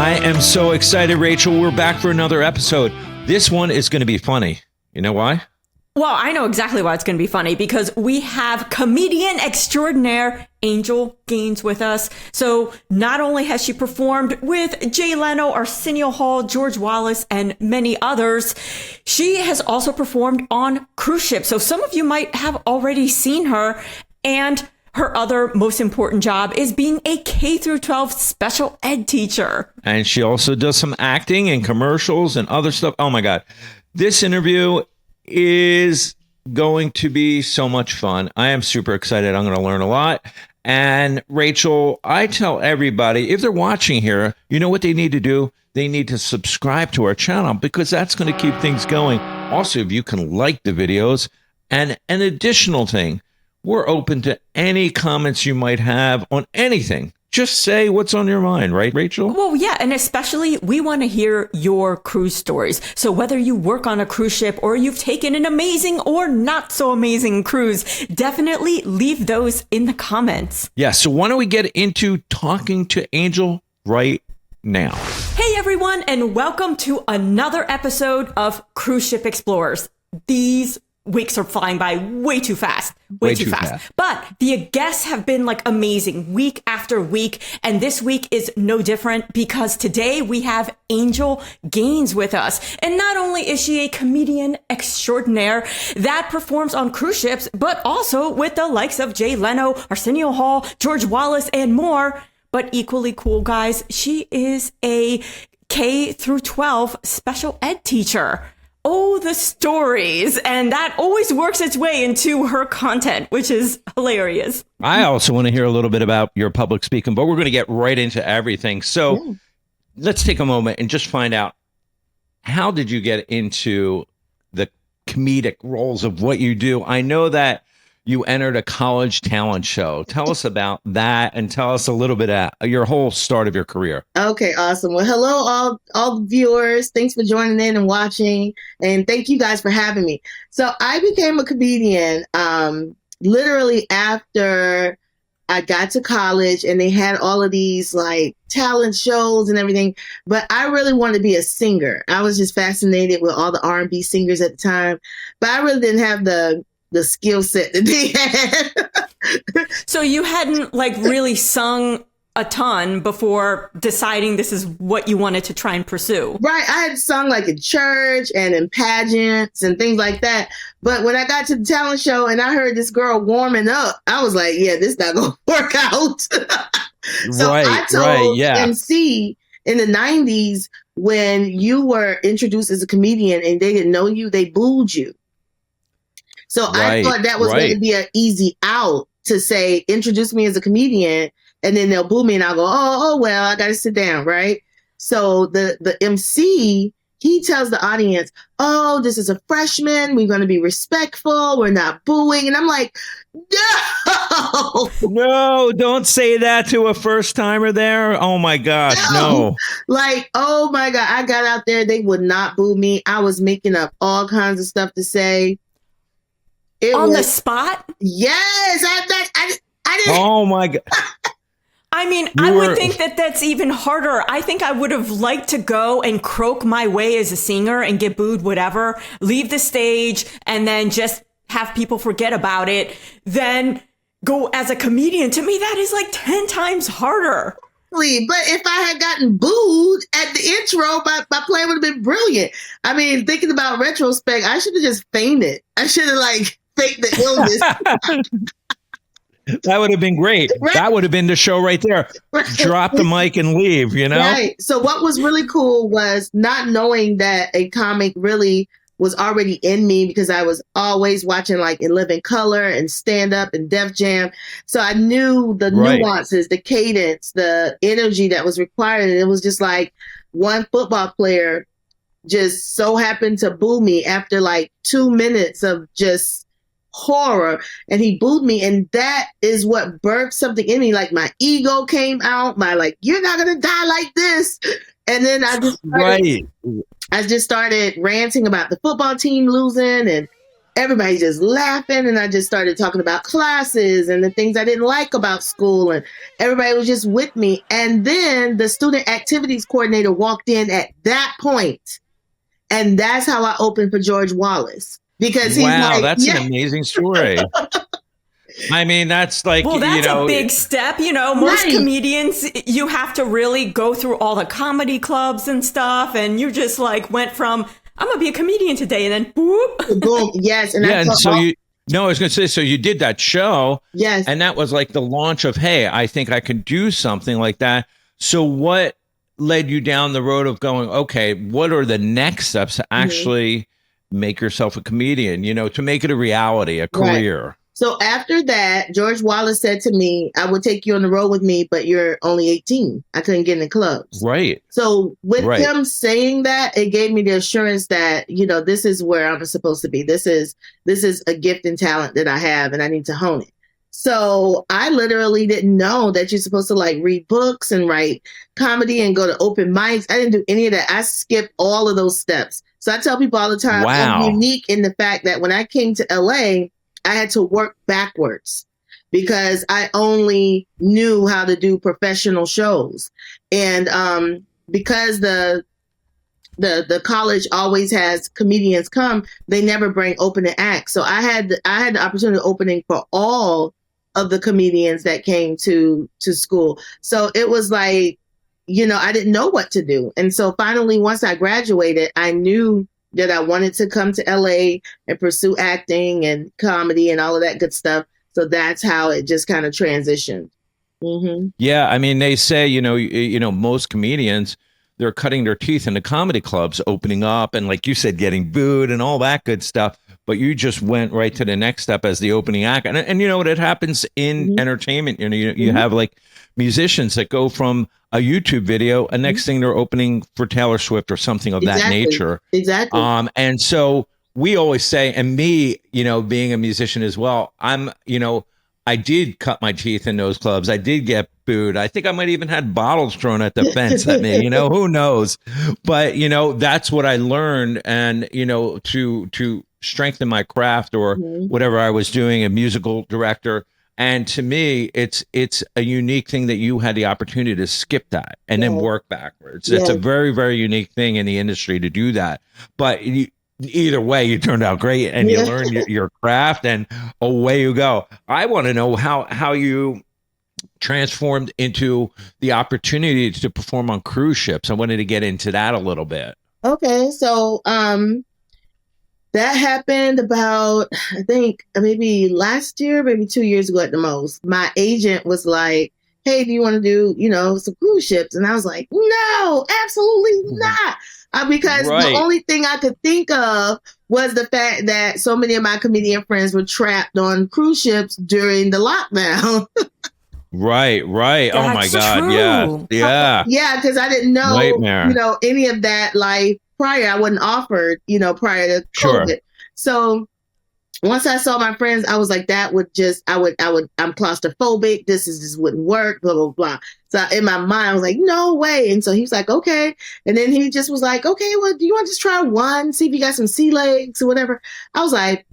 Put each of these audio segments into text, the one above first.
I am so excited, Rachel. We're back for another episode. This one is going to be funny. You know why? Well, I know exactly why it's going to be funny, because we have comedian extraordinaire Angel Gaines with us. So not only has she performed with Jay Leno, Arsenio Hall, George Wallace, and many others, she has also performed on cruise ships. So some of you might have already seen her, and her other most important job is being a K through 12 special ed teacher. And she also does some acting and commercials and other stuff. Oh my God. This interview is going to be so much fun. I am super excited. I'm going to learn a lot. And Rachel, I tell everybody, if they're watching here, you know what they need to do? They need to subscribe to our channel, because that's going to keep things going. Also, if you can like the videos. And an additional thing, we're open to any comments you might have on anything. Just say what's on your mind, right, Rachel? Well, yeah, and especially we want to hear your cruise stories. So whether you work on a cruise ship or you've taken an amazing or not so amazing cruise, definitely leave those in the comments. Yeah, so why don't we get into talking to Angel right now? Hey, everyone, and welcome to another episode of Cruise Ship Explorers. These weeks are flying by way too fast. Way too fast. But the guests have been like amazing week after week. And this week is no different, because today we have Angel Gaines with us. And not only is she a comedian extraordinaire that performs on cruise ships, but also with the likes of Jay Leno, Arsenio Hall, George Wallace, and more. But equally cool, guys, she is a K through 12 special ed teacher. Oh, the stories. And that always works its way into her content, which is hilarious. I also want to hear a little bit about your public speaking, but we're going to get right into everything. So let's take a moment and just find out, how did you get into the comedic roles of what you do? I know that you entered a college talent show. Tell us about that, and tell us a little bit of your whole start of your career. Okay, awesome. Well, hello, all viewers. Thanks for joining in and watching, and thank you guys for having me. So I became a comedian literally after I got to college, and they had all of these like talent shows and everything. But I really wanted to be a singer. I was just fascinated with all the R&B singers at the time, but I really didn't have the skill set that they had. So you hadn't like really sung a ton before deciding this is what you wanted to try and pursue. Right. I had sung like in church and in pageants and things like that. But when I got to the talent show and I heard this girl warming up, I was like, yeah, this not going to work out. So I told MC in the 90s, when you were introduced as a comedian and they didn't know you, they booed you. So I thought that was going to be an easy out to say, introduce me as a comedian, and then they'll boo me and I'll go, oh, well, I got to sit down. Right. So the MC, he tells the audience, oh, this is a freshman. We're going to be respectful. We're not booing. And I'm like, no. No, don't say that to a first timer there. Oh, my gosh. No. Like, oh, my God. I got out there. They would not boo me. I was making up all kinds of stuff to say. The spot? Yes. I didn't. Oh, my God. I mean, I would think that that's even harder. I think I would have liked to go and croak my way as a singer and get booed, whatever, leave the stage, and then just have people forget about it. Then go as a comedian. To me, that is like 10 times harder. But if I had gotten booed at the intro, my play would have been brilliant. I mean, thinking about retrospect, I should have just fainted. I should have like faked the illness. That would have been great. Right. That would have been the show right there. Right. Drop the mic and leave, you know? Right. So what was really cool was not knowing that a comic really was already in me, because I was always watching like In Living Color and Stand Up and Def Jam. So I knew the nuances, the cadence, the energy that was required. And it was just like one football player just so happened to boo me after like 2 minutes of just horror, and he booed me, and that is what birthed something in me. Like my ego came out, my like, you're not gonna die like this. And then I just started ranting about the football team losing and everybody just laughing. And I just started talking about classes and the things I didn't like about school. And everybody was just with me. And then the student activities coordinator walked in at that point. And that's how I opened for George Wallace. Because he's like, that's an amazing story. I mean, that's like, well, that's a big step. You know, most comedians, you have to really go through all the comedy clubs and stuff. And you just like went from, I'm going to be a comedian today. And then boop. Boom. Yes. And I was going to say, so you did that show. Yes. And that was like the launch of, hey, I think I can do something like that. So what led you down the road of going, okay, what are the next steps to actually make yourself a comedian, to make it a reality, a career? Right. So after that, George Wallace said to me, I would take you on the road with me, but you're only 18. I couldn't get in the clubs. Right. So with him saying that, it gave me the assurance that, this is where I'm supposed to be. This is a gift and talent that I have, and I need to hone it. So I literally didn't know that you're supposed to like read books and write comedy and go to open mics. I didn't do any of that. I skipped all of those steps. So I tell people all the time, I'm unique in the fact that when I came to LA, I had to work backwards because I only knew how to do professional shows. And because the college always has comedians come, they never bring opening acts. So I had the opportunity of opening for all of the comedians that came to school. So it was like, I didn't know what to do. And so finally, once I graduated, I knew that I wanted to come to LA and pursue acting and comedy and all of that good stuff. So that's how it just kind of transitioned. Mm-hmm. Yeah. I mean, they say, most comedians, they're cutting their teeth in the comedy clubs, opening up and like you said, getting booed and all that good stuff. But you just went right to the next step as the opening act. And you know what? It happens in entertainment. You have like musicians that go from a YouTube video, and next thing they're opening for Taylor Swift or something of that nature. Exactly. And so we always say, and me, being a musician as well, I did cut my teeth in those clubs. I did get booed. I think I might even had bottles thrown at the fence at me, who knows? But, that's what I learned. And, to strengthen my craft or whatever I was doing, a musical director. And to me, it's a unique thing that you had the opportunity to skip that and then work backwards. It's a very, very unique thing in the industry to do that. But either way, you turned out great and you learned your craft and away you go. I want to know how you transformed into the opportunity to perform on cruise ships. I wanted to get into that a little bit. Okay. So, that happened about, I think, maybe last year, maybe 2 years ago at the most. My agent was like, hey, do you want to do, some cruise ships? And I was like, no, absolutely not. Because the only thing I could think of was the fact that so many of my comedian friends were trapped on cruise ships during the lockdown. Right. That's oh my God. True. Yeah. Yeah. Because I didn't know, any of that life prior. I wasn't offered, prior to COVID. So once I saw my friends, I was like, I'm claustrophobic. This wouldn't work, blah, blah, blah. So in my mind, I was like, no way. And so he was like, okay. And then he just was like, okay, well, do you want to just try one? See if you got some sea legs or whatever. I was like,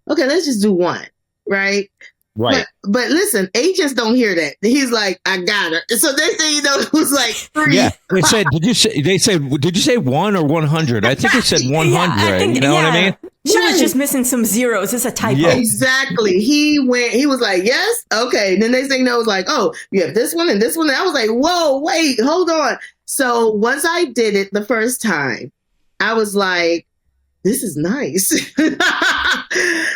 okay, let's just do one. Right. Right. But listen, agents don't hear that. He's like, I got her. So they say, it was like 3. Yeah. Did you say 1 or 100? I think it said 100. What I mean? She was just missing some zeros. It's a typo. Yeah. Exactly. He was like, yes. Okay. And then they say, no, it was like, oh, you have this one and this one. And I was like, whoa, wait, hold on. So once I did it the first time, I was like, this is nice.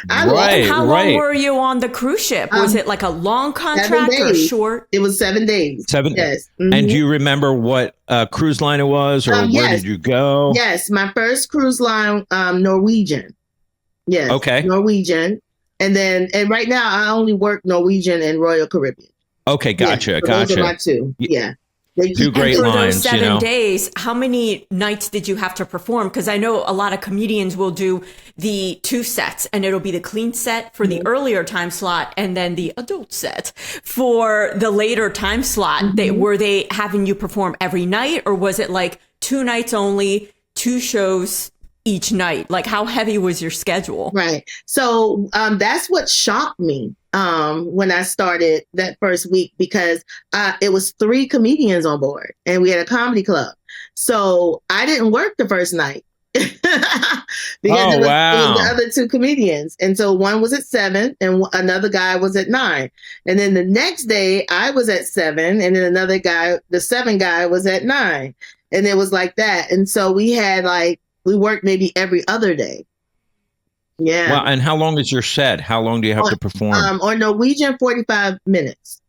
How long were you on the cruise ship? Was it like a long contract or short? It was 7 days. 7. Yes. Mm-hmm. And do you remember what cruise line it was, or where did you go? Yes, my first cruise line, Norwegian. Yes. Okay. Norwegian, and right now I only work Norwegian and Royal Caribbean. Okay, gotcha. Yeah, so those are my two. Yeah. Two great lines. Those 7 days, how many nights did you have to perform? Because I know a lot of comedians will do the 2 sets, and it'll be the clean set for the earlier time slot and then the adult set for the later time slot. Were they having you perform every night, or was it like 2 nights only, 2 shows each night? Like, how heavy was your schedule? Right. So that's what shocked me when I started that first week, because it was 3 comedians on board and we had a comedy club. So I didn't work the first night because it was the other 2 comedians. And so one was at 7 and another guy was at 9. And then the next day I was at 7 and then another guy, the 7 guy, was at 9. And it was like that. And so we had we worked maybe every other day. Yeah. Well, and how long is your set? How long do you have to perform? On Norwegian, 45 minutes.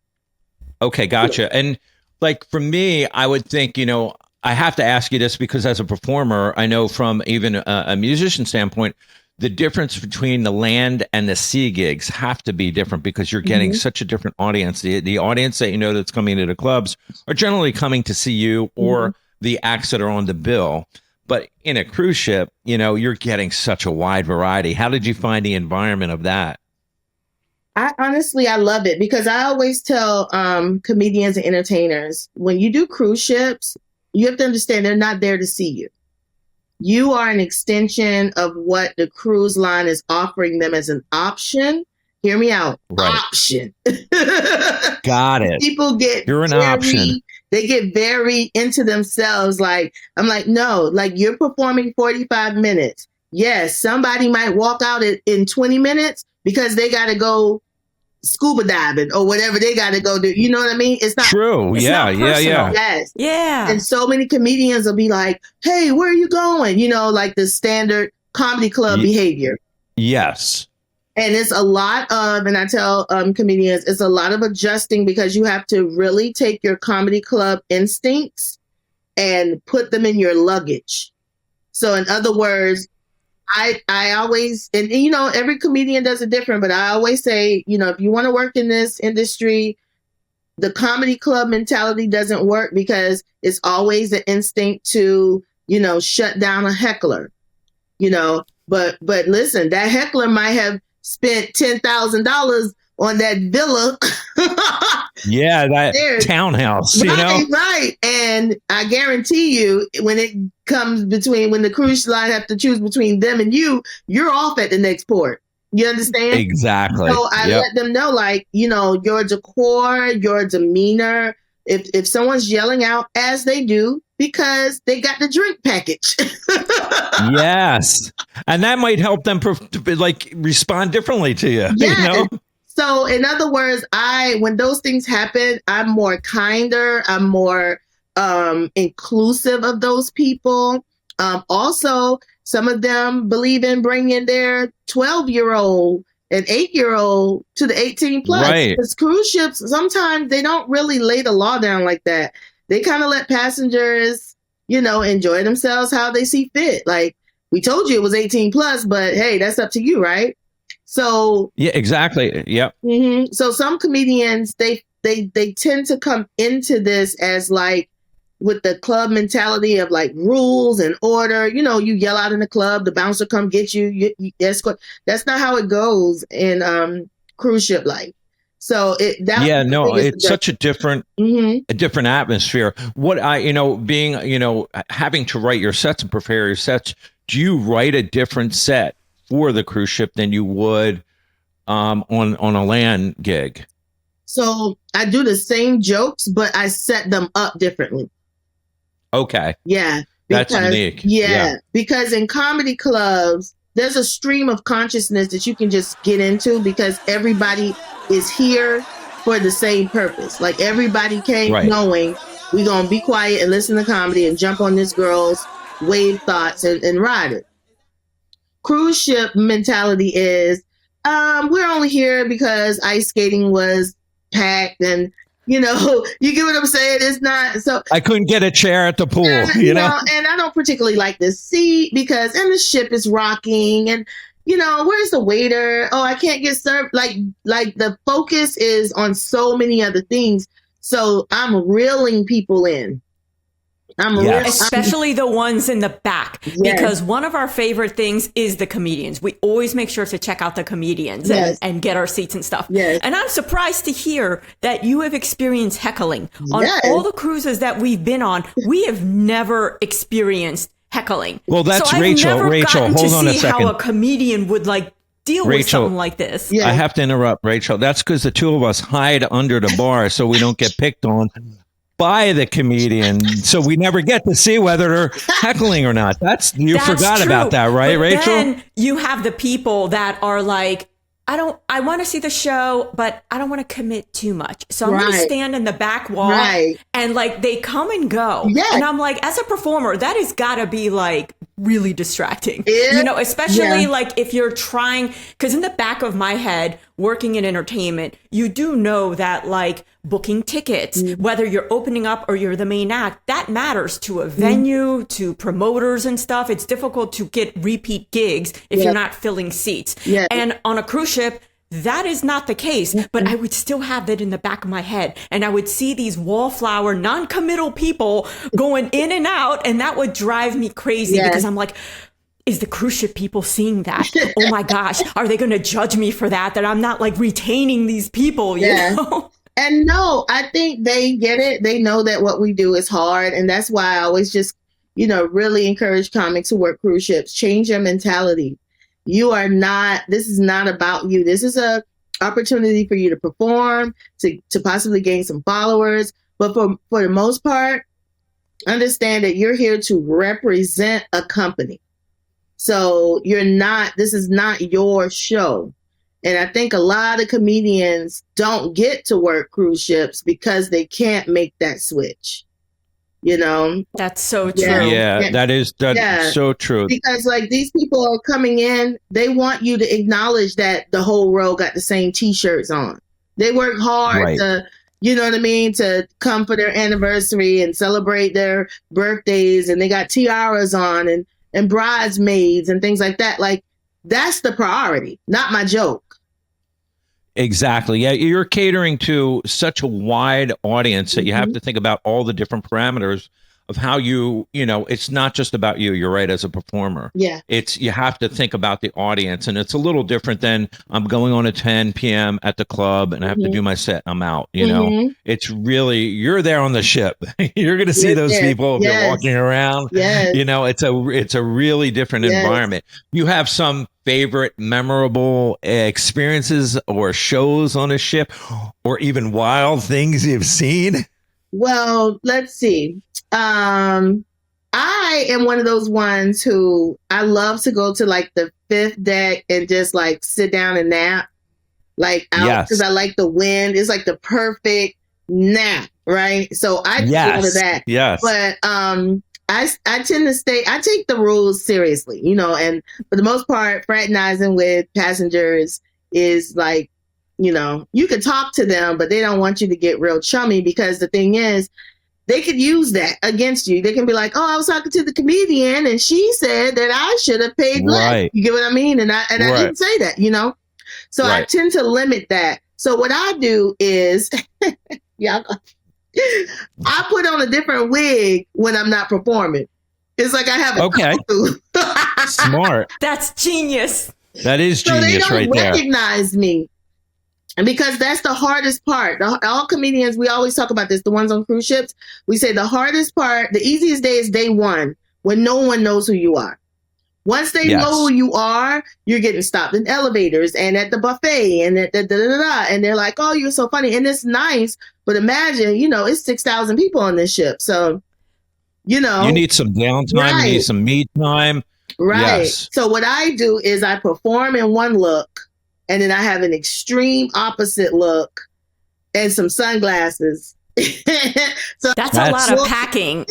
Okay, gotcha. And like for me, I would think, I have to ask you this because as a performer, I know from even a musician standpoint, the difference between the land and the sea gigs have to be different because you're getting such a different audience. The audience that that's coming to the clubs are generally coming to see you or the acts that are on the bill. But in a cruise ship, you're getting such a wide variety. How did you find the environment of that? I love it because I always tell comedians and entertainers, when you do cruise ships, you have to understand they're not there to see you. You are an extension of what the cruise line is offering them as an option. Hear me out. Right. Option. Got it. People get You're an option. They get very into themselves. I'm like, no, you're performing 45 minutes. Yes, somebody might walk out in 20 minutes because they got to go scuba diving or whatever they got to go do. You know what I mean? It's not true. It's yeah. Yes. Yeah. And so many comedians will be like, hey, where are you going? Like the standard comedy club behavior. Yes. And it's a lot of, and I tell comedians, it's a lot of adjusting because you have to really take your comedy club instincts and put them in your luggage. So in other words, I always, and every comedian does it different, but I always say, if you want to work in this industry, the comedy club mentality doesn't work because it's always an instinct to, shut down a heckler, but listen, that heckler might have spent $10,000 on that villa. Yeah, that townhouse, Right. And I guarantee you, when it comes when the cruise line have to choose between them and you're off at the next port. You understand? Exactly. So I let them know, your decor, your demeanor, if someone's yelling out, as they do, because they got the drink package. Yes. And that might help them respond differently to you. Yes. So in other words, when those things happen, I'm more kinder. I'm more inclusive of those people. Also, some of them believe in bringing their 12-year-old and 8-year-old to the 18 plus. Right. Because cruise ships, sometimes they don't really lay the law down like that. They kind of let passengers, enjoy themselves how they see fit. Like, we told you it was 18 plus, but hey, that's up to you, right? So yeah, exactly. Yep. Mm-hmm. So some comedians, they tend to come into this as with the club mentality of rules and order. You yell out in the club, the bouncer come get you. Escort. That's not how it goes in cruise ship life. So it's such a different atmosphere. What being having to write your sets and prepare your sets. Do you write a different set for the cruise ship than you would on a land gig? So I do the same jokes, but I set them up differently. Okay. Yeah. That's unique. Yeah. Because in comedy clubs, there's a stream of consciousness that you can just get into because everybody is here for the same purpose. Everybody came knowing we're going to be quiet and listen to comedy and jump on this girl's wave thoughts and ride it. Cruise ship mentality is, we're only here because ice skating was packed and, you get what I'm saying? It's not so. I couldn't get a chair at the pool, and I don't particularly like the seat and the ship is rocking and, where's the waiter? Oh, I can't get served. Like the focus is on so many other things. So I'm reeling people in. Especially the ones in the back, because one of our favorite things is the comedians. We always make sure to check out the comedians and get our seats and stuff. Yes. And I'm surprised to hear that you have experienced heckling on all the cruises that we've been on. We have never experienced heckling. Well, that's so I've Rachel. never Rachel, gotten hold to on a see second. how a comedian would like deal with Rachel, something like this. Yeah. I have to interrupt, Rachel. That's because the two of us hide under the bar so we don't get picked on by the comedian. So we never get to see whether they're heckling or not. That's forgot true. about that, right, but Rachel? Then you have the people that are like, I want to see the show, but I don't want to commit too much. So I'm going to stand in the back wall and like they come and go. Yeah. And I'm like, as a performer, that has got to be like really distracting, especially like if you're trying, because in the back of my head, working in entertainment, you do know that like booking tickets, whether you're opening up or you're the main act, that matters to a venue, to promoters and stuff. It's difficult to get repeat gigs if you're not filling seats. Yeah. And on a cruise ship, that is not the case, but I would still have that in the back of my head. And I would see these wallflower, non-committal people going in and out, and that would drive me crazy because I'm like, is the cruise ship people seeing that? Oh my gosh, are they going to judge me for that I'm not like retaining these people, you know? And no, I think they get it. They know that what we do is hard. And that's why I always just, really encourage comics who work cruise ships, change your mentality. This is not about you. This is a opportunity for you to perform, to possibly gain some followers. But for the most part, understand that you're here to represent a company. So this is not your show. And I think a lot of comedians don't get to work cruise ships because they can't make that switch. That's so true. Yeah, that's so true. Because like these people are coming in, they want you to acknowledge that the whole row got the same T-shirts on. They work hard to, to come for their anniversary and celebrate their birthdays, and they got tiaras on and bridesmaids and things like that. Like that's the priority, not my joke. Exactly. Yeah, you're catering to such a wide audience that you have to think about all the different parameters of how it's not just about you. You're right, as a performer. Yeah. You have to think about the audience, and it's a little different than I'm going on at 10 p.m. at the club and I have to do my set. I'm out. It's really, you're there on the ship. You're going to see those people. They're walking around. Yes. It's a really different environment. You have some favorite memorable experiences or shows on a ship, or even wild things you've seen? Well, let's see. I am one of those ones who I love to go to like the fifth deck and just like sit down and nap, like out, because I like the wind. It's like the perfect nap, right? So I do all of that. Yes. But I tend to I take the rules seriously, and for the most part, fraternizing with passengers is like, you can talk to them, but they don't want you to get real chummy, because the thing is, they could use that against you. They can be like, oh, I was talking to the comedian and she said that I should have paid less. You get what I mean? And I didn't say that, So I tend to limit that. So what I do is, I put on a different wig when I'm not performing. It's like I have a Smart. That's genius. That is genius right there. So they don't recognize me. And because that's the hardest part. All comedians, we always talk about this, the ones on cruise ships. We say the hardest part, the easiest day is day one, when no one knows who you are. Once they know who you are, you're getting stopped in elevators and at the buffet and at and they're like, oh, you're so funny. And it's nice. But imagine, it's 6,000 people on this ship. So, you need some downtime. You need some me time. Right. Yes. So what I do is I perform in one look, and then I have an extreme opposite look and some sunglasses. So that's a lot of packing.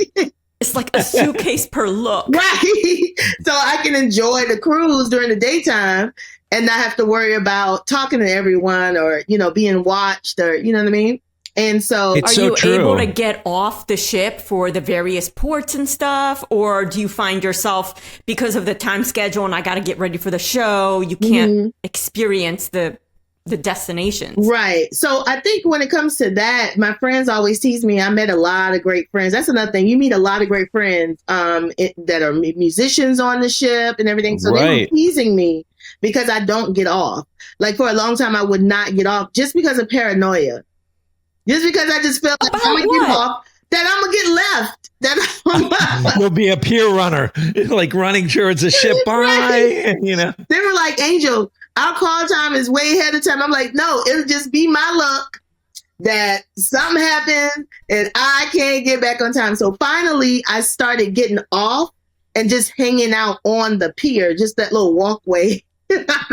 It's like a suitcase per look. Right. So I can enjoy the cruise during the daytime and not have to worry about talking to everyone or, being watched or, you know what I mean? And so are you able to get off the ship for the various ports and stuff? Or do you find yourself, because of the time schedule and I got to get ready for the show, you can't experience the destinations? Right. So I think when it comes to that, my friends always tease me. I met a lot of great friends. That's another thing. You meet a lot of great friends that are musicians on the ship and everything. So they were teasing me because I don't get off. Like for a long time, I would not get off just because of paranoia. Just because I just felt like I'm going to get off, that I'm going to get left. You'll be a pier runner, like running towards the ship. Bye. Right. You know, they were like, Angel, our call time is way ahead of time. I'm like, no, it'll just be my luck that something happened and I can't get back on time. So finally, I started getting off and just hanging out on the pier, just that little walkway.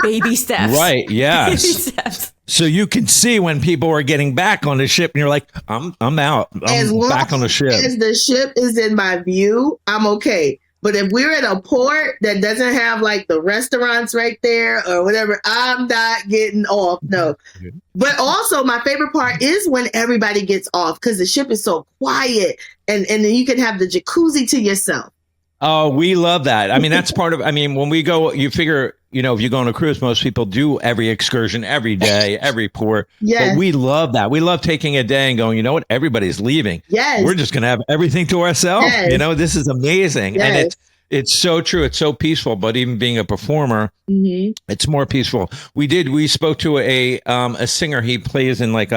Baby steps. Right. Yes. Baby steps. So you can see when people are getting back on the ship and you're like, I'm out. I'm back on the ship. As the ship is in my view, I'm okay. But if we're at a port that doesn't have like the restaurants right there or whatever, I'm not getting off. No. But also my favorite part is when everybody gets off because the ship is so quiet and then you can have the jacuzzi to yourself. Oh, we love that. I mean, that's part of, I mean, when we go, you figure, you know, if you go on a cruise, most people do every excursion, every day, every port. Yes. But we love that. We love taking a day and going, you know what, everybody's leaving. Yes. We're just going to have everything to ourselves. Yes. You know, this is amazing. Yes. And it's so true. It's so peaceful. But even being a performer, it's more peaceful. We spoke to a singer. He plays in like,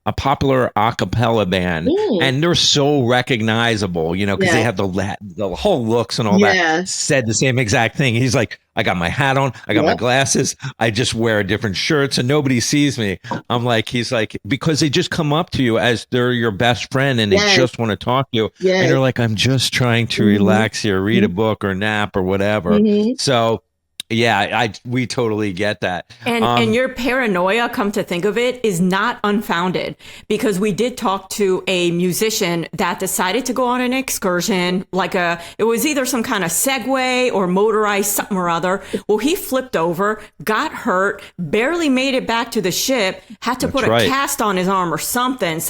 a popular a cappella band, and they're so recognizable, you know, because they have the whole looks and all that. Said the same exact thing. He's like, I got my hat on, I got my glasses, I just wear different shirts, and nobody sees me. I'm like, he's like, because they just come up to you as they're your best friend, and they just want to talk to you, and they're like, I'm just trying to relax here, read a book or nap or whatever. So. Yeah, we totally get that. And your paranoia, come to think of it, is not unfounded, because we did talk to a musician that decided to go on an excursion, it was either some kind of Segway or motorized something or other. Well, he flipped over, got hurt, barely made it back to the ship, had to put a cast on his arm or something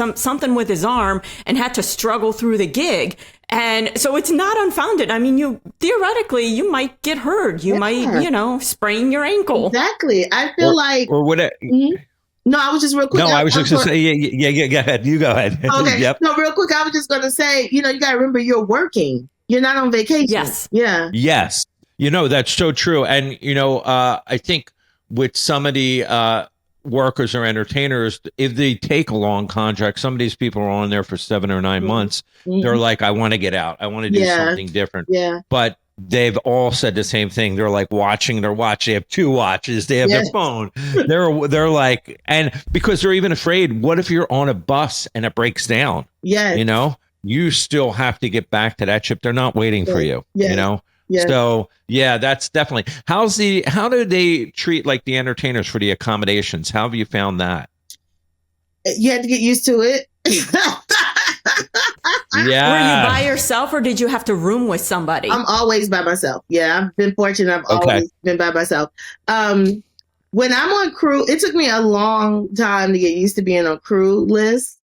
with his arm, and had to struggle through the gig. And so it's not unfounded. I mean, theoretically, you might get hurt. You might, sprain your ankle. Exactly. I feel or would it? No, I was just real quick. No, I was just going to say, yeah, go ahead. You go ahead. Okay. Yep. No, real quick. I was just going to say, you got to remember you're working. You're not on vacation. Yes. Yeah. Yes. That's so true. And, I think with some of the workers or entertainers, if they take a long contract, some of these people are on there for 7 or 9 months. They're like, I want to get out. I want to do something different. Yeah. But they've all said the same thing. They're like watching their watch. They have 2 watches. They have their phone. They're like, and because they're even afraid, what if you're on a bus and it breaks down? Yeah. You still have to get back to that ship. They're not waiting for you, Yeah. So that's definitely. How do they treat like the entertainers for the accommodations? How have you found that? You had to get used to it. Were you by yourself or did you have to room with somebody? I'm always by myself. Yeah, I've been fortunate. I've always been by myself. When I'm on crew, it took me a long time to get used to being on crew list,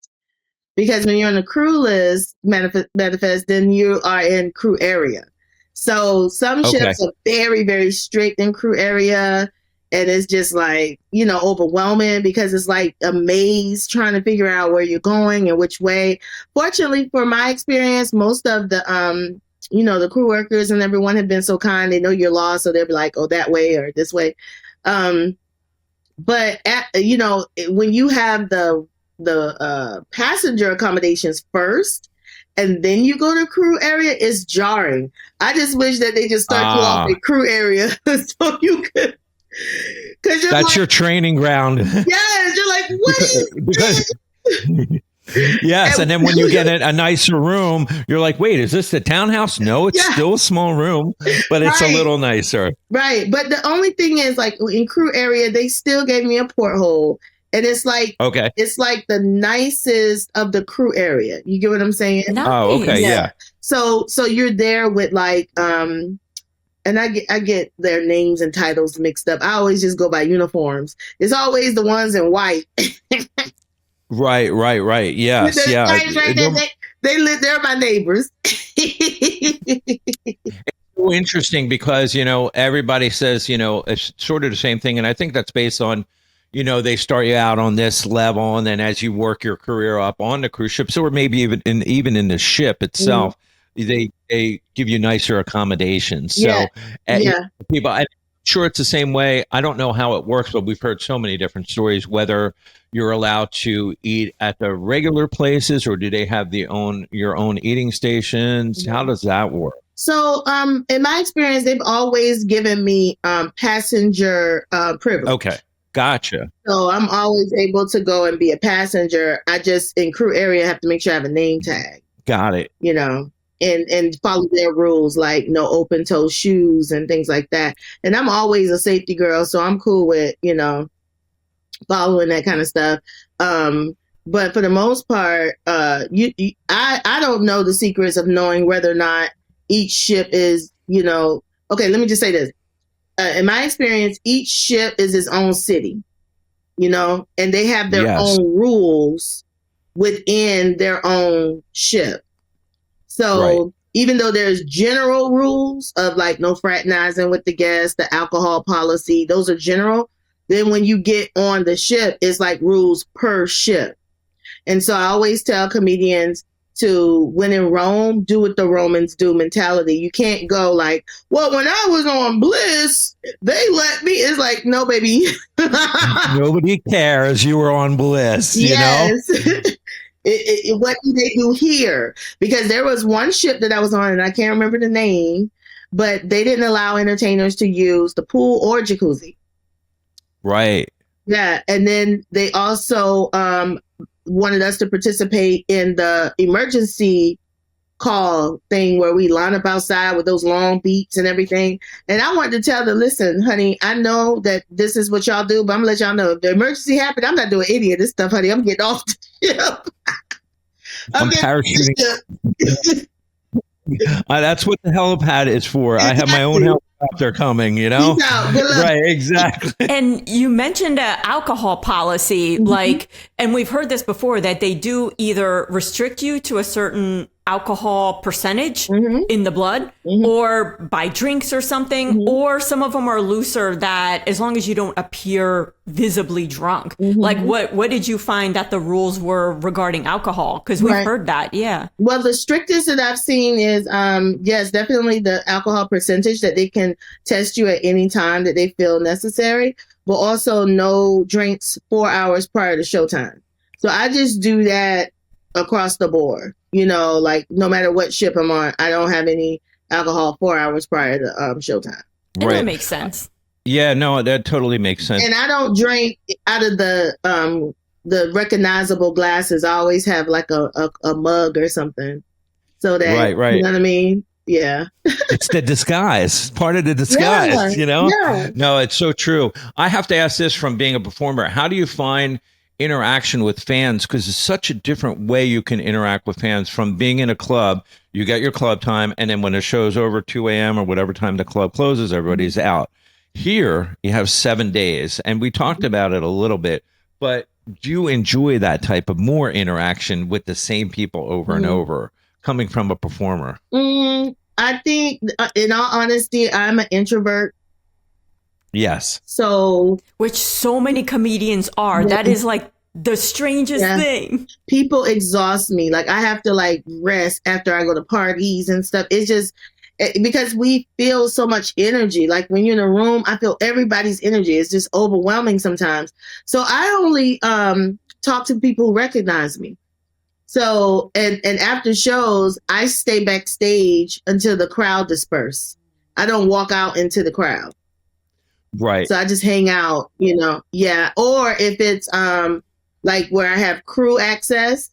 because when you're on a crew list, manifest, then you are in crew area. So some ships are very, very strict in crew area. And it's just like, overwhelming, because it's like a maze trying to figure out where you're going and which way. Fortunately, for my experience, most of the, the crew workers and everyone have been so kind. They know you're lost. So they'll be like, oh, that way or this way. But when you have the passenger accommodations first, and then you go to crew area, it's jarring. I just wish that they just start you off in crew area so you could. That's like, your training ground. Yes, you're like, what? Yes, and then when you get a nicer room, you're like, wait, is this the townhouse? No, it's still a small room, but it's a little nicer. Right, but the only thing is, like, in crew area, they still gave me a porthole. And it's like, it's like the nicest of the crew area. You get what I'm saying? Nice. Oh, okay, yeah. So you're there with like, and I get their names and titles mixed up. I always just go by uniforms. It's always the ones in white. Right. Yes, yeah. Right, they're my neighbors. It's so interesting because, everybody says, it's sort of the same thing. And I think that's based on, they start you out on this level, and then as you work your career up on the cruise ships, or maybe even in the ship itself, they give you nicer accommodations. So people, sure it's the same way. I don't know how it works, but we've heard so many different stories, whether you're allowed to eat at the regular places or do they have your own eating stations? How does that work? So, in my experience, they've always given me passenger privilege. Okay, gotcha. So I'm always able to go and be a passenger. I just, in crew area, have to make sure I have a name tag. Got it. You know, and follow their rules, like no open toe shoes and things like that. And I'm always a safety girl, so I'm cool with, following that kind of stuff. But for the most part, I don't know the secrets of knowing whether or not each ship is, okay, let me just say this. In my experience, each ship is its own city, and they have their own rules within their own ship. So even though there's general rules of like no fraternizing with the guests, the alcohol policy, those are general. Then when you get on the ship, it's like rules per ship. And so I always tell comedians to, when in Rome, do what the Romans do mentality. You can't go like, well, when I was on Bliss, they let me. It's like, no, baby. Nobody cares you were on Bliss, yes. What do they do here? Because there was one ship that I was on, and I can't remember the name, but they didn't allow entertainers to use the pool or jacuzzi. Right. Yeah. And then they also wanted us to participate in the emergency call thing where we line up outside with those long beats and everything. And I wanted to tell them, listen, honey, I know that this is what y'all do, but I'm gonna let y'all know if the emergency happened, I'm not doing any of this stuff, honey. I'm getting off the ship. I'm parachuting. That's what the helipad is for. Exactly. I have my own helicopter coming, Right, exactly. And you mentioned alcohol policy, and we've heard this before, that they do either restrict you to a certain alcohol percentage in the blood or buy drinks or something, or some of them are looser that as long as you don't appear visibly drunk. Like what did you find that the rules were regarding alcohol? Because we've heard that. Yeah. Well, the strictest that I've seen is, yes, definitely the alcohol percentage that they can test you at any time that they feel necessary, but also no drinks 4 hours prior to showtime. So I just do that across the board. Like no matter what ship I'm on, I don't have any alcohol 4 hours prior to showtime. And that makes sense. Yeah, no, that totally makes sense. And I don't drink out of the recognizable glasses. I always have like a mug or something, so that right. You know what I mean? Yeah. It's the disguise, part of the disguise. Yeah. No, it's so true. I have to ask this from being a performer: how do you find interaction with fans? Because it's such a different way you can interact with fans from being in a club. You get your club time, and then when the show's over, 2 a.m. or whatever time the club closes, everybody's out. Here you have 7 days, and we talked about it a little bit, but do you enjoy that type of more interaction with the same people over and over, coming from a performer? I think, in all honesty, I'm an introvert. Yes. So, which so many comedians are. That is like the strangest thing. People exhaust me. Like I have to like rest after I go to parties and stuff. It's just because we feel so much energy. Like when you're in a room, I feel everybody's energy. It's just overwhelming sometimes. So I only talk to people who recognize me. So, and after shows, I stay backstage until the crowd disperse. I don't walk out into the crowd. Right. So I just hang out, Yeah. Or if it's like where I have crew access,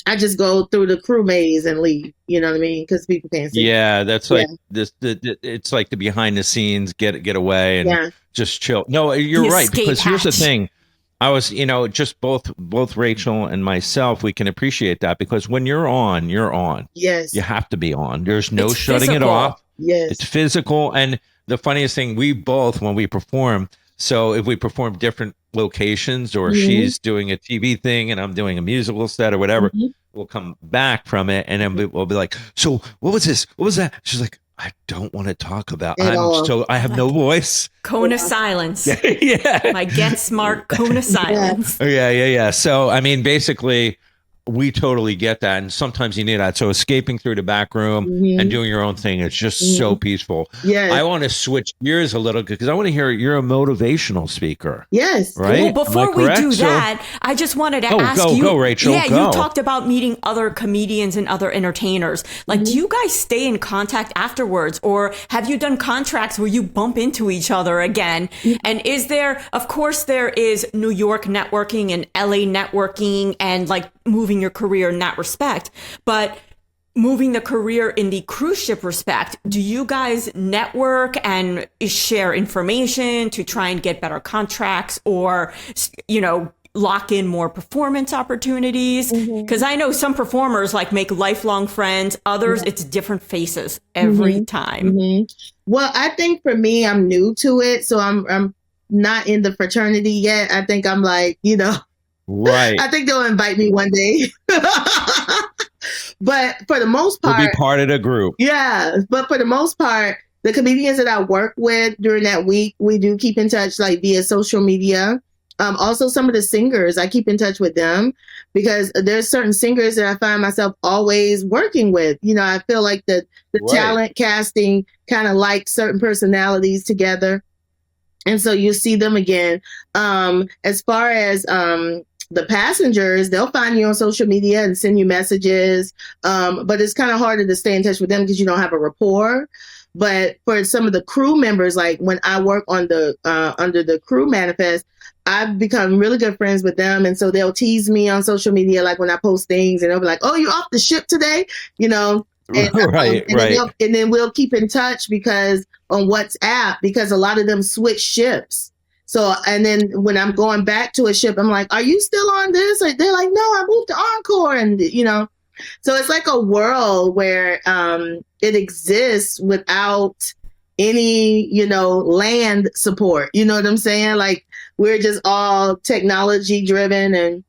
I just go through the crew maze and leave. You know what I mean? Because people can't see. Yeah, that's like this. It's like the behind the scenes, get away and just chill. No, you're right. Because here's the thing. I was, just both Rachel and myself, we can appreciate that because when you're on, you're on. Yes. You have to be on. There's no shutting it off. Yes. It's physical. And the funniest thing, we both, when we perform, so if we perform different locations or she's doing a TV thing and I'm doing a musical set or whatever, we'll come back from it and then we'll be like, so what was this? What was that? She's like, I don't want to talk about it. I have no voice. Cone of silence. Yeah. My Get Smart cone of silence. Yeah. So, I mean, basically, we totally get that. And sometimes you need that. So escaping through the back room and doing your own thing is just so peaceful. Yes. I want to switch gears a little because I want to hear you're a motivational speaker. Yes. Right? Well, before we do that, I just wanted to ask you. Go, Rachel. Yeah, go. you talked about meeting other comedians and other entertainers. Like, do you guys stay in contact afterwards, or have you done contracts where you bump into each other again? And is there, of course, there is New York networking and LA networking and like moving your career in that respect, but moving the career in the cruise ship respect, do you guys network and share information to try and get better contracts or, you know, lock in more performance opportunities? Because I know some performers like make lifelong friends. Others, it's different faces every time. Well, I think for me, I'm new to it. So I'm not in the fraternity yet. I think I'm like, you know, right. I think they'll invite me one day. But for the most part, we'll be part of the group. Yeah. But for the most part, the comedians that I work with during that week, we do keep in touch like via social media. Also, some of the singers, I keep in touch with them because there's certain singers that I find myself always working with. You know, I feel like the talent casting kind of like certain personalities together. And so you see them again. As far as the passengers, they'll find you on social media and send you messages. But it's kind of harder to stay in touch with them because you don't have a rapport. But for some of the crew members, like when I work on the under the crew manifest, I've become really good friends with them. And so they'll tease me on social media, like when I post things, and they'll be like, "Oh, you off the ship today?" You know, and, right. And then we'll keep in touch because on WhatsApp, because a lot of them switch ships. So, and then when I'm going back to a ship, I'm like, "Are you still on this?" Like, they're like, "No, I moved to Encore." And, you know, so it's like a world where it exists without any, you know, land support. You know what I'm saying? Like, we're just all technology driven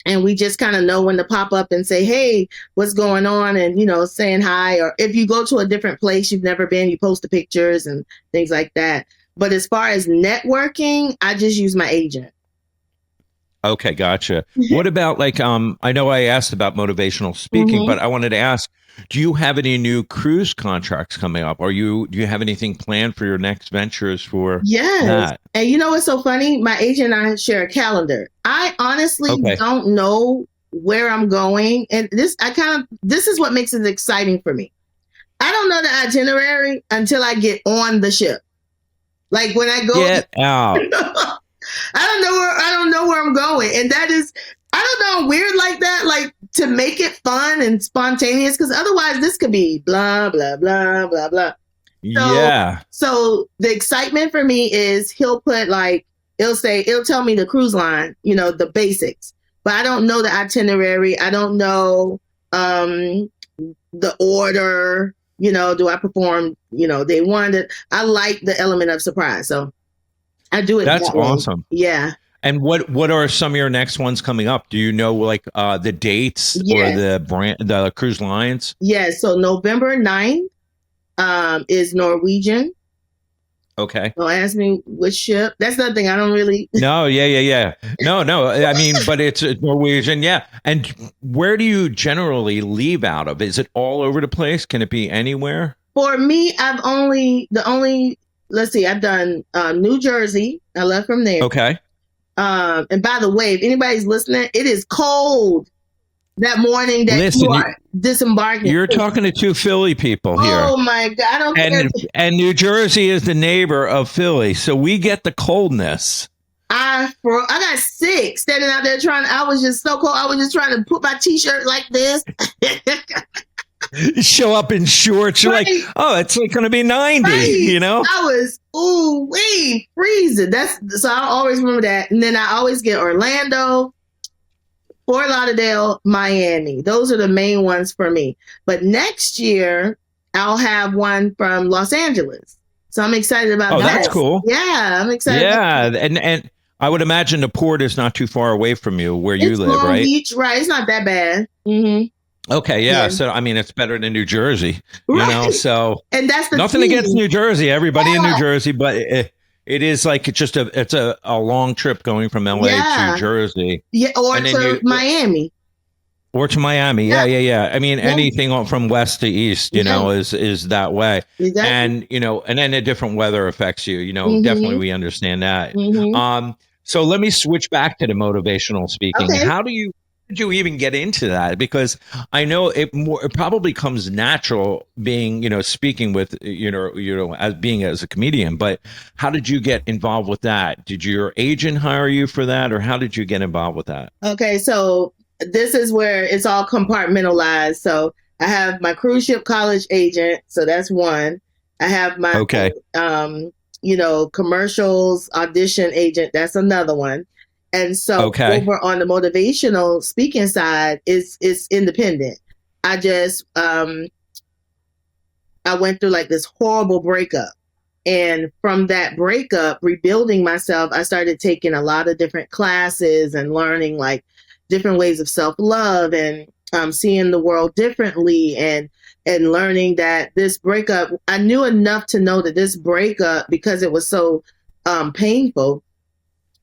and we just kind of know when to pop up and say, "Hey, what's going on?" And, you know, saying hi. Or if you go to a different place you've never been, you post the pictures and things like that. But as far as networking, I just use my agent. Okay, gotcha. What about like, I know I asked about motivational speaking, but I wanted to ask, do you have any new cruise contracts coming up? Do you have anything planned for your next ventures for that? And you know what's so funny? My agent and I share a calendar. I honestly don't know where I'm going. And this is what makes it exciting for me. I don't know the itinerary until I get on the ship. Like when I go get out. I don't know where I'm going. And that is, I don't know, weird like that, like to make it fun and spontaneous, because otherwise this could be blah, blah, blah, blah, blah. So the excitement for me is he'll tell me the cruise line, you know, the basics, but I don't know the itinerary. I don't know the order, you know, do I perform, you know, day one. I like the element of surprise. So I do it. That's awesome. Yeah. And what are some of your next ones coming up? Do you know like the dates or the cruise lines? Yes. So November 9th is Norwegian. Okay. Don't ask me which ship. That's the thing. I don't really. No. Yeah. No. I mean, but it's Norwegian. Yeah. And where do you generally leave out of? Is it all over the place? Can it be anywhere? For me, let's see, I've done New Jersey. I left from there. Okay. And by the way, if anybody's listening, it is cold that morning that you are disembarking. You're talking to two Philly people here. Oh my God. I don't care. And New Jersey is the neighbor of Philly. So we get the coldness. I got sick standing out there I was just so cold. I was just trying to put my t-shirt like this. Show up in shorts. You're like, oh, it's like going to be 90, you know? I was, freezing. So I always remember that. And then I always get Orlando, Fort Lauderdale, Miami. Those are the main ones for me. But next year, I'll have one from Los Angeles. So I'm excited about that. Oh, that's cool. Yeah, I'm excited. Yeah, and I would imagine the port is not too far away from you where you live, right? Beach, right? It's not that bad. Mm-hmm. Okay, yeah. So I mean, it's better than New Jersey, you know. So and that's nothing against New Jersey. Everybody in New Jersey, but it is like it's a long trip going from LA to Jersey. Yeah, or to Miami. Or to Miami. Yeah. I mean, anything from west to east, you know, is that way. Exactly. And, you know, and then the different weather affects you, you know, definitely we understand that. So let me switch back to the motivational speaking. Okay. How did you even get into that? Because I know it probably comes natural being, you know, speaking with, you know, as a comedian, but how did you get involved with that? Did your agent hire you for that, or how did you get involved with that? Okay. So this is where it's all compartmentalized. So I have my cruise ship college agent. So that's one. I have my, you know, commercials audition agent. That's another one. And so over on the motivational speaking side, it's independent. I just, I went through like this horrible breakup. And from that breakup, rebuilding myself, I started taking a lot of different classes and learning like different ways of self-love and seeing the world differently and learning that this breakup, I knew enough to know that this breakup, because it was so painful,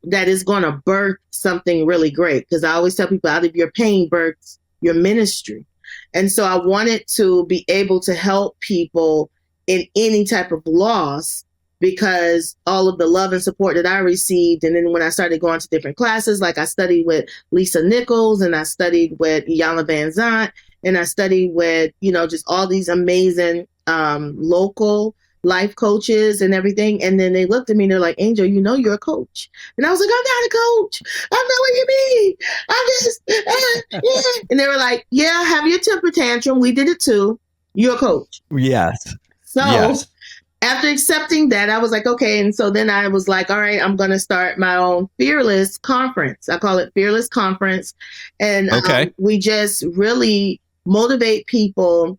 that is going to birth something really great. Because I always tell people, out of your pain births your ministry. And so I wanted to be able to help people in any type of loss, because all of the love and support that I received. And then when I started going to different classes, like I studied with Lisa Nichols and I studied with Iyanla Van Zant and I studied with, you know, just all these amazing local life coaches and everything. And then they looked at me and they're like, Angel, you know, you're a coach. And I was like, I'm not a coach. I know what you mean. I'm just, yeah. And they were like, yeah, have your temper tantrum. We did it too. You're a coach. Yes. So after accepting that, I was like, okay. And so then I was like, all right, I'm going to start my own Fearless conference. I call it Fearless Conference. And we just really motivate people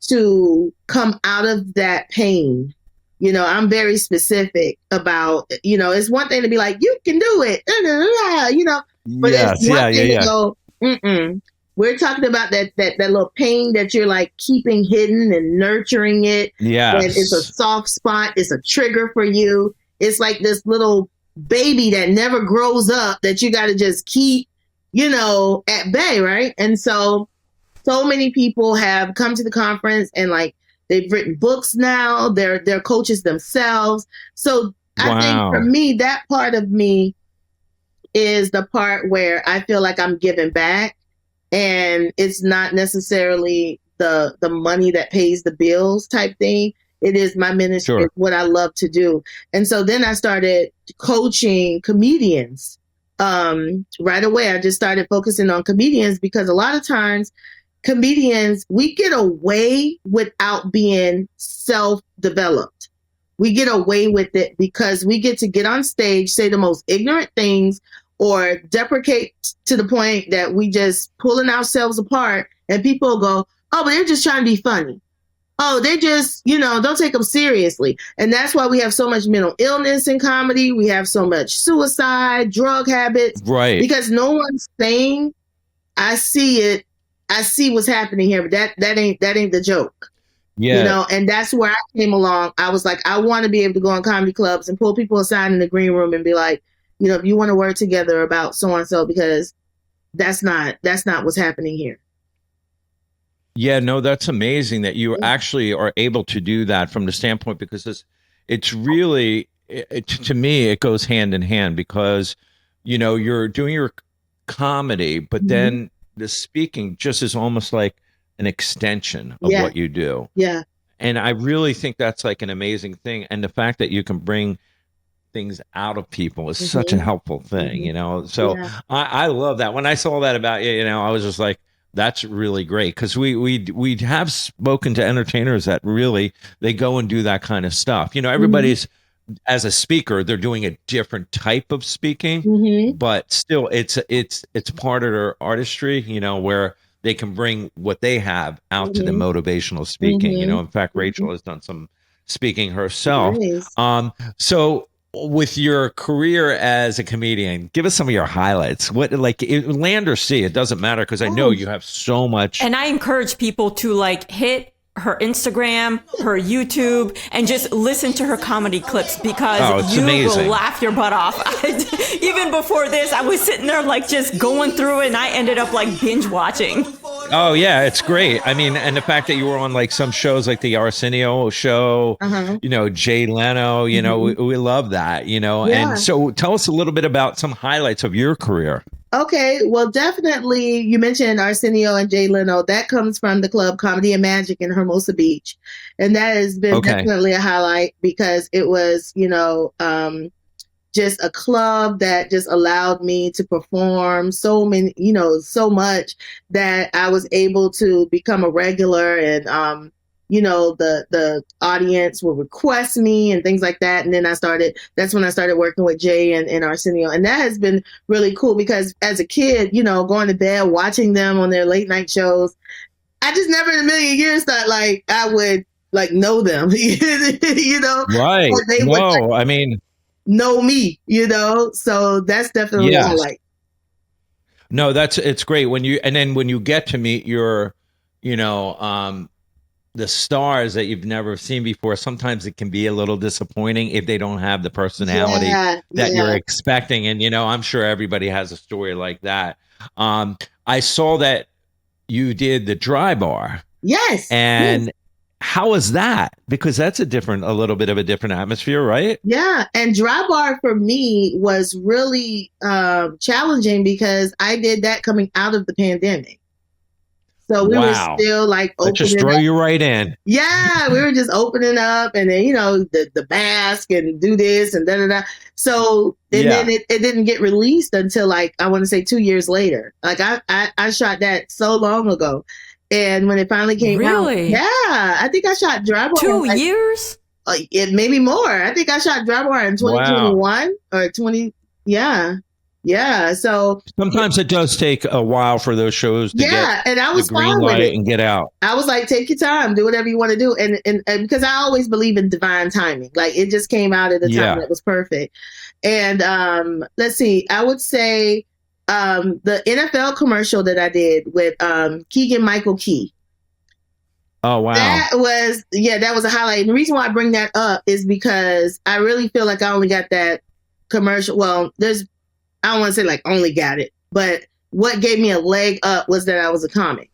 to come out of that pain. You know, I'm very specific about, you know, it's one thing to be like, you can do it, you know, but it's one thing to go, we're talking about that little pain that you're like keeping hidden and nurturing it. Yeah. And it's a soft spot. It's a trigger for you. It's like this little baby that never grows up that you got to just keep, you know, at bay. Right. And so many people have come to the conference and like they've written books now. They're coaches themselves. So I think for me, that part of me is the part where I feel like I'm giving back. And it's not necessarily the money that pays the bills type thing. It is my ministry, what I love to do. And so then I started coaching comedians. Right away, I just started focusing on comedians because a lot of times comedians, we get away without being self-developed. We get away with it because we get to get on stage, say the most ignorant things, or deprecate to the point that we just pulling ourselves apart and people go, oh, but they're just trying to be funny. Oh, they just, you know, don't take them seriously. And that's why we have so much mental illness in comedy. We have so much suicide, drug habits. Right. Because no one's saying, I see it. I see what's happening here, but that ain't the joke. Yeah. You know, and that's where I came along. I was like, I want to be able to go in comedy clubs and pull people aside in the green room and be like, you know, if you want to work together about so and so, because that's not what's happening here. Yeah, no, that's amazing that you actually are able to do that from the standpoint, because it's really, to me, it goes hand in hand, because, you know, you're doing your comedy, but then the speaking just is almost like an extension of what you do. Yeah. And I really think that's like an amazing thing. And the fact that you can bring things out of people is such a helpful thing, you know? So I love that. When I saw that about you, you know, I was just like, that's really great. Cause we have spoken to entertainers that really, they go and do that kind of stuff. You know, everybody's, as a speaker, they're doing a different type of speaking, but still it's part of their artistry, you know, where they can bring what they have out to the motivational speaking. You know, in fact, Rachel has done some speaking herself. Nice. So with your career as a comedian, give us some of your highlights. What, like, land or sea, it doesn't matter, because I know you have so much. And I encourage people to like hit her Instagram, her YouTube, and just listen to her comedy clips, because you will laugh your butt off. Even before this, I was sitting there like just going through it, and I ended up like binge watching. Oh yeah, it's great. I mean, and the fact that you were on like some shows like the Arsenio show, Uh-huh. Jay Leno, we love that, And Yeah. so tell us a little bit about some highlights of your career. Okay, well, definitely, you mentioned Arsenio and Jay Leno. That comes from the club Comedy and Magic in Hermosa Beach. And that has been Okay. definitely a highlight because it was, just a club that just allowed me to perform so much that I was able to become a regular, and the audience will request me and things like that. And then that's when I started working with Jay and Arsenio. And that has been really cool because as a kid, going to bed, watching them on their late night shows, I just never in a million years thought like I would like know them, Right. or they would I mean, know me, so that's definitely Yes. all like. no, it's great when you get to meet your, the stars that you've never seen before. Sometimes it can be a little disappointing if they don't have the personality that you're expecting. And, I'm sure everybody has a story like that. I saw that you did the dry bar. Yes. And how is that? Because that's a little bit of a different atmosphere, right? Yeah. And dry bar for me was really challenging because I did that coming out of the pandemic. So we were still like opening. Just throw you right in. Yeah, we were just opening up, and then the mask and do this and da da da. So then it didn't get released until like I want to say 2 years later. Like I shot that so long ago, and when it finally came out, I think I shot dry bar 2 years. Maybe more. I think I shot dry bar in 2021 or 20. Yeah. So sometimes it does take a while for those shows to get and I was the green fine light with it and get out. I was like, take your time, do whatever you want to do. And because I always believe in divine timing. Like it just came out at a time that was perfect. And let's see, I would say the NFL commercial that I did with Keegan Michael Key. Oh, wow. That was a highlight. And the reason why I bring that up is because I really feel like I only got that commercial. Well, I don't want to say like only got it, but what gave me a leg up was that I was a comic.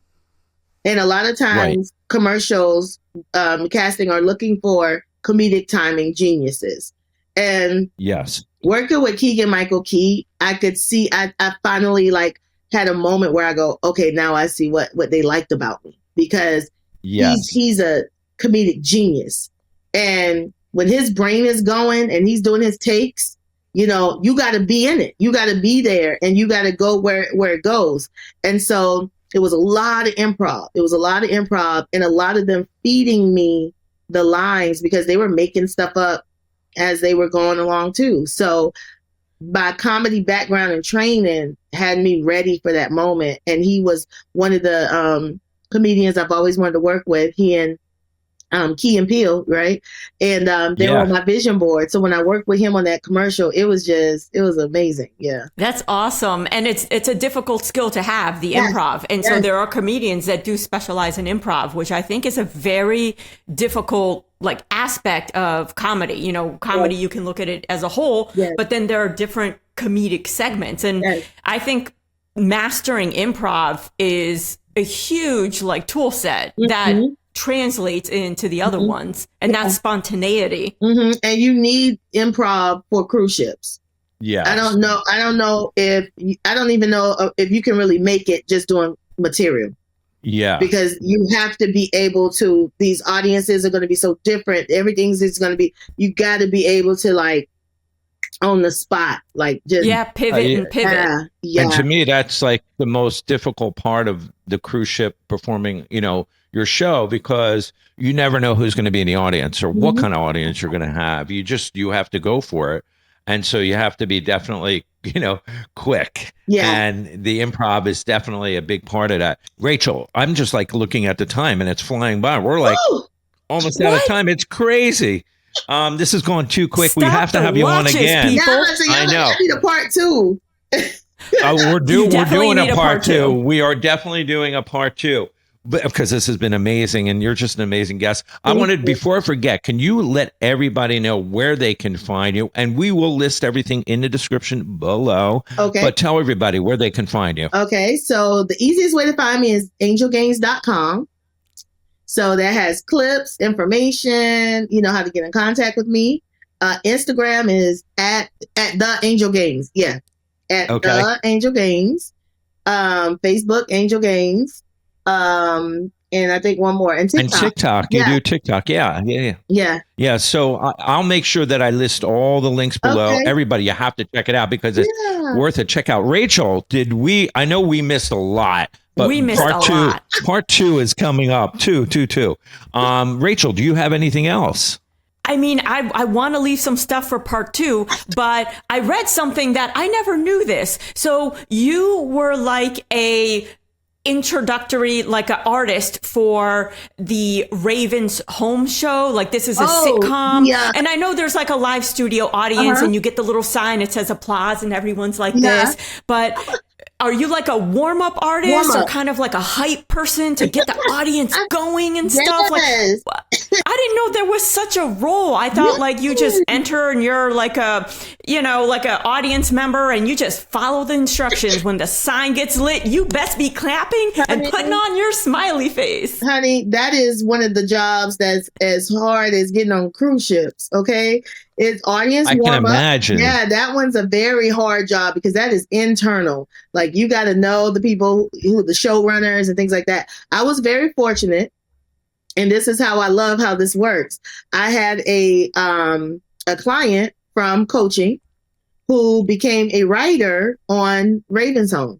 And a lot of times commercials, casting are looking for comedic timing geniuses. And working with Keegan Michael Key, I could see, I finally like had a moment where I go, okay, now I see what they liked about me because he's a comedic genius. And when his brain is going and he's doing his takes, you got to be in it. You got to be there and you got to go where it goes. And so it was a lot of improv. And a lot of them feeding me the lines because they were making stuff up as they were going along too. So my comedy background and training had me ready for that moment. And he was one of the comedians I've always wanted to work with. He and Key and Peele, right? And they were on my vision board. So when I worked with him on that commercial, it was amazing. Yeah. That's awesome. And it's a difficult skill to have, the improv. And so there are comedians that do specialize in improv, which I think is a very difficult like aspect of comedy. Comedy, you can look at it as a whole, but then there are different comedic segments. And I think mastering improv is a huge like tool set that translates into the other ones, and that's spontaneity. And you need improv for cruise ships. I don't even know if you can really make it just doing material. Because you have to be able to, these audiences are going to be so different. Everything's is going to be, you got to be able to like on the spot, like just pivot and pivot. And to me, that's like the most difficult part of the cruise ship performing, your show, because you never know who's going to be in the audience or what kind of audience you're going to have. You have to go for it. And so you have to be definitely, quick. And the improv is definitely a big part of that. Rachel, I'm just like looking at the time and it's flying by. We're like almost out of time. It's crazy. This is going too quick. We have to have you on again. I know. I need a part two. We're doing a part two. We are definitely doing a part two. but because this has been amazing and you're just an amazing guest. I wanted, before I forget, can you let everybody know where they can find you? And we will list everything in the description below. Okay. But tell everybody where they can find you. Okay. So the easiest way to find me is angelgains.com. So that has clips, information, how to get in contact with me. Instagram is at the Angel Gains. Yeah. At the Angel Gains. Facebook, Angel Gains. And I think one more. And TikTok. And TikTok. You do TikTok. Yeah. So I'll make sure that I list all the links below. Okay. Everybody, you have to check it out because it's worth a check out. Rachel, I know we missed a lot. But we missed a lot. Part 2 is coming up. Two. Rachel, do you have anything else? I mean, I want to leave some stuff for part 2, but I read something that I never knew this. So you were like a introductory, like an artist for the Raven's home show. Like this is a sitcom. Yeah. And I know there's like a live studio audience and you get the little sign, it says applause and everyone's like this, but are you like a warm-up artist or kind of like a hype person to get the audience going and stuff? Like, I didn't know there was such a role. I thought like you just enter and you're like a, like an audience member and you just follow the instructions. When the sign gets lit, you best be clapping and putting on your smiley face. Honey, that is one of the jobs that's as hard as getting on cruise ships, okay? It's audience warm-up. I can imagine. Yeah, that one's a very hard job because that is internal. Like you got to know the people, the showrunners and things like that. I was very fortunate, and this is how I love how this works. I had a client from coaching who became a writer on Raven's Home.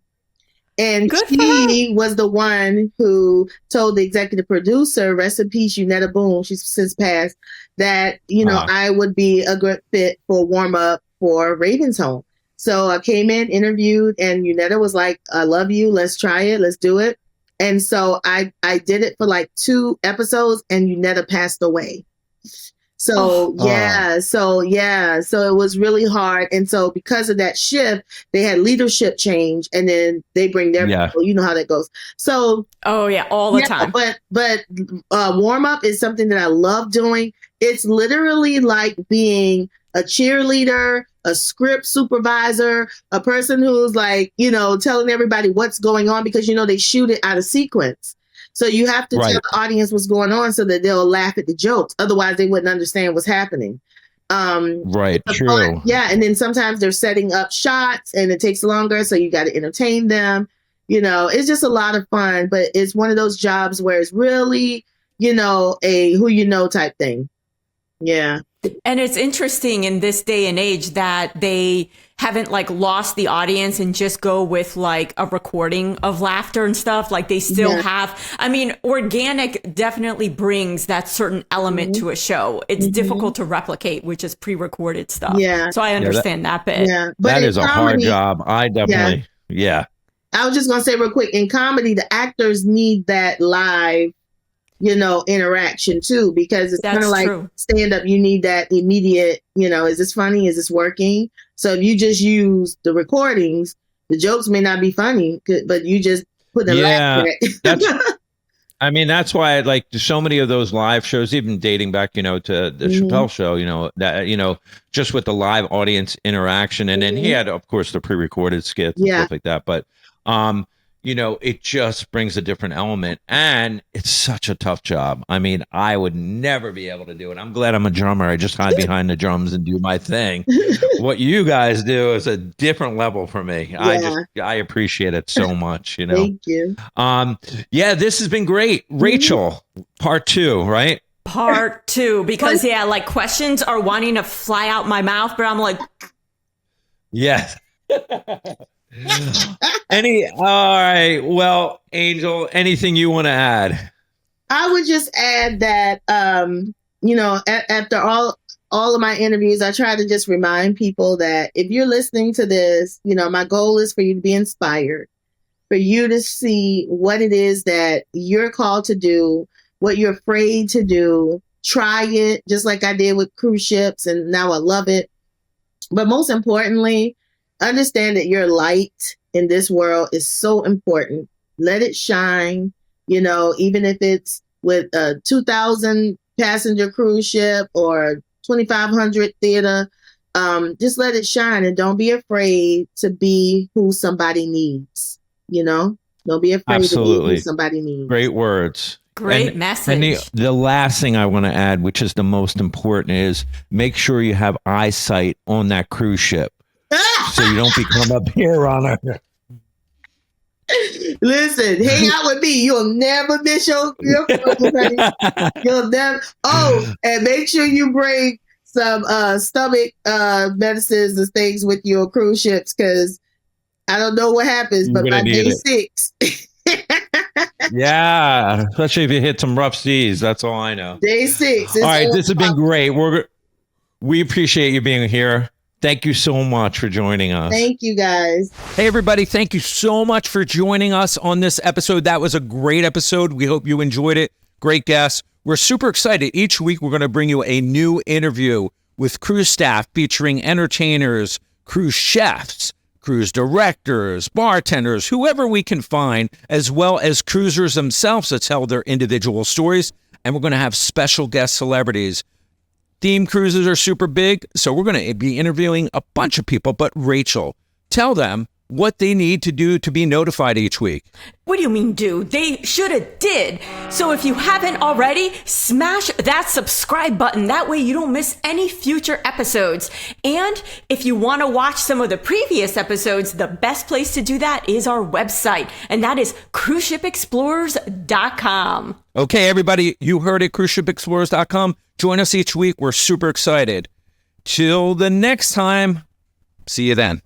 And she was the one who told the executive producer, rest in peace, Unetta Boone, she's since passed, that, I would be a good fit for warm up for Raven's Home. So I came in, interviewed, and Unetta was like, I love you. Let's try it. Let's do it. And so I did it for like 2 episodes and Unetta passed away. So so it was really hard. And so because of that shift, they had leadership change and then they bring their people. You know how that goes. So all the time. But warm up is something that I love doing. It's literally like being a cheerleader, a script supervisor, a person who's like, telling everybody what's going on because, they shoot it out of sequence. So you have to tell the audience what's going on so that they'll laugh at the jokes. Otherwise, they wouldn't understand what's happening. True. And then sometimes they're setting up shots and it takes longer. So you got to entertain them. It's just a lot of fun. But it's one of those jobs where it's really, a who type thing. Yeah. And it's interesting in this day and age that they haven't like lost the audience and just go with like a recording of laughter and stuff. Like they still have, organic definitely brings that certain element to a show. It's difficult to replicate, which is pre-recorded stuff. Yeah. So I understand that bit. Yeah. But that is a hard job. I definitely, I was just going to say real quick, in comedy, the actors need that live interaction too, because it's kind of like stand up. You need that immediate, is this funny? Is this working? So if you just use the recordings, the jokes may not be funny, but you just put a laugh in it. That's why I like so many of those live shows, even dating back, to the Chappelle show, that, just with the live audience interaction. And then he had, of course, the pre-recorded skits and stuff like that. But, it just brings a different element and it's such a tough job. I would never be able to do it. I'm glad I'm a drummer. I just hide behind the drums and do my thing. What you guys do is a different level for me. I appreciate it so much, Thank you. This has been great. Rachel, part 2, right? Part 2, because like questions are wanting to fly out my mouth, but I'm like, yes. All right. Well, Angel, anything you want to add? I would just add that, after all of my interviews, I try to just remind people that if you're listening to this, my goal is for you to be inspired, for you to see what it is that you're called to do, what you're afraid to do. Try it, just like I did with cruise ships, and now I love it. But most importantly, understand that your light in this world is so important. Let it shine. even if it's with a 2,000 passenger cruise ship or 2,500 theater, just let it shine and don't be afraid to be who somebody needs. Don't be afraid to be who somebody needs. Great words. Great message. And the last thing I want to add, which is the most important, is make sure you have eyesight on that cruise ship so you don't become a peer runner. Listen, hang out with me. You'll never miss your cruise. You'll never. Oh, and make sure you bring some stomach medicines and things with your cruise ships, because I don't know what happens, but by day 6. Yeah, especially if you hit some rough seas. That's all I know. Day 6. All right, this has been great. We appreciate you being here. Thank you so much for joining us. Thank you, guys. Hey, everybody. Thank you so much for joining us on this episode. That was a great episode. We hope you enjoyed it. Great guests. We're super excited. Each week, we're going to bring you a new interview with cruise staff featuring entertainers, cruise chefs, cruise directors, bartenders, whoever we can find, as well as cruisers themselves to tell their individual stories. And we're going to have special guest celebrities. Theme cruises are super big, so we're going to be interviewing a bunch of people. But Rachel, tell them what they need to do to be notified each week. What do you mean do? They should have did. So if you haven't already, smash that subscribe button. That way you don't miss any future episodes. And if you want to watch some of the previous episodes, the best place to do that is our website. And that is cruiseshipexplorers.com. Okay, everybody, you heard it, cruiseshipexplorers.com. Join us each week. We're super excited. Till the next time, see you then.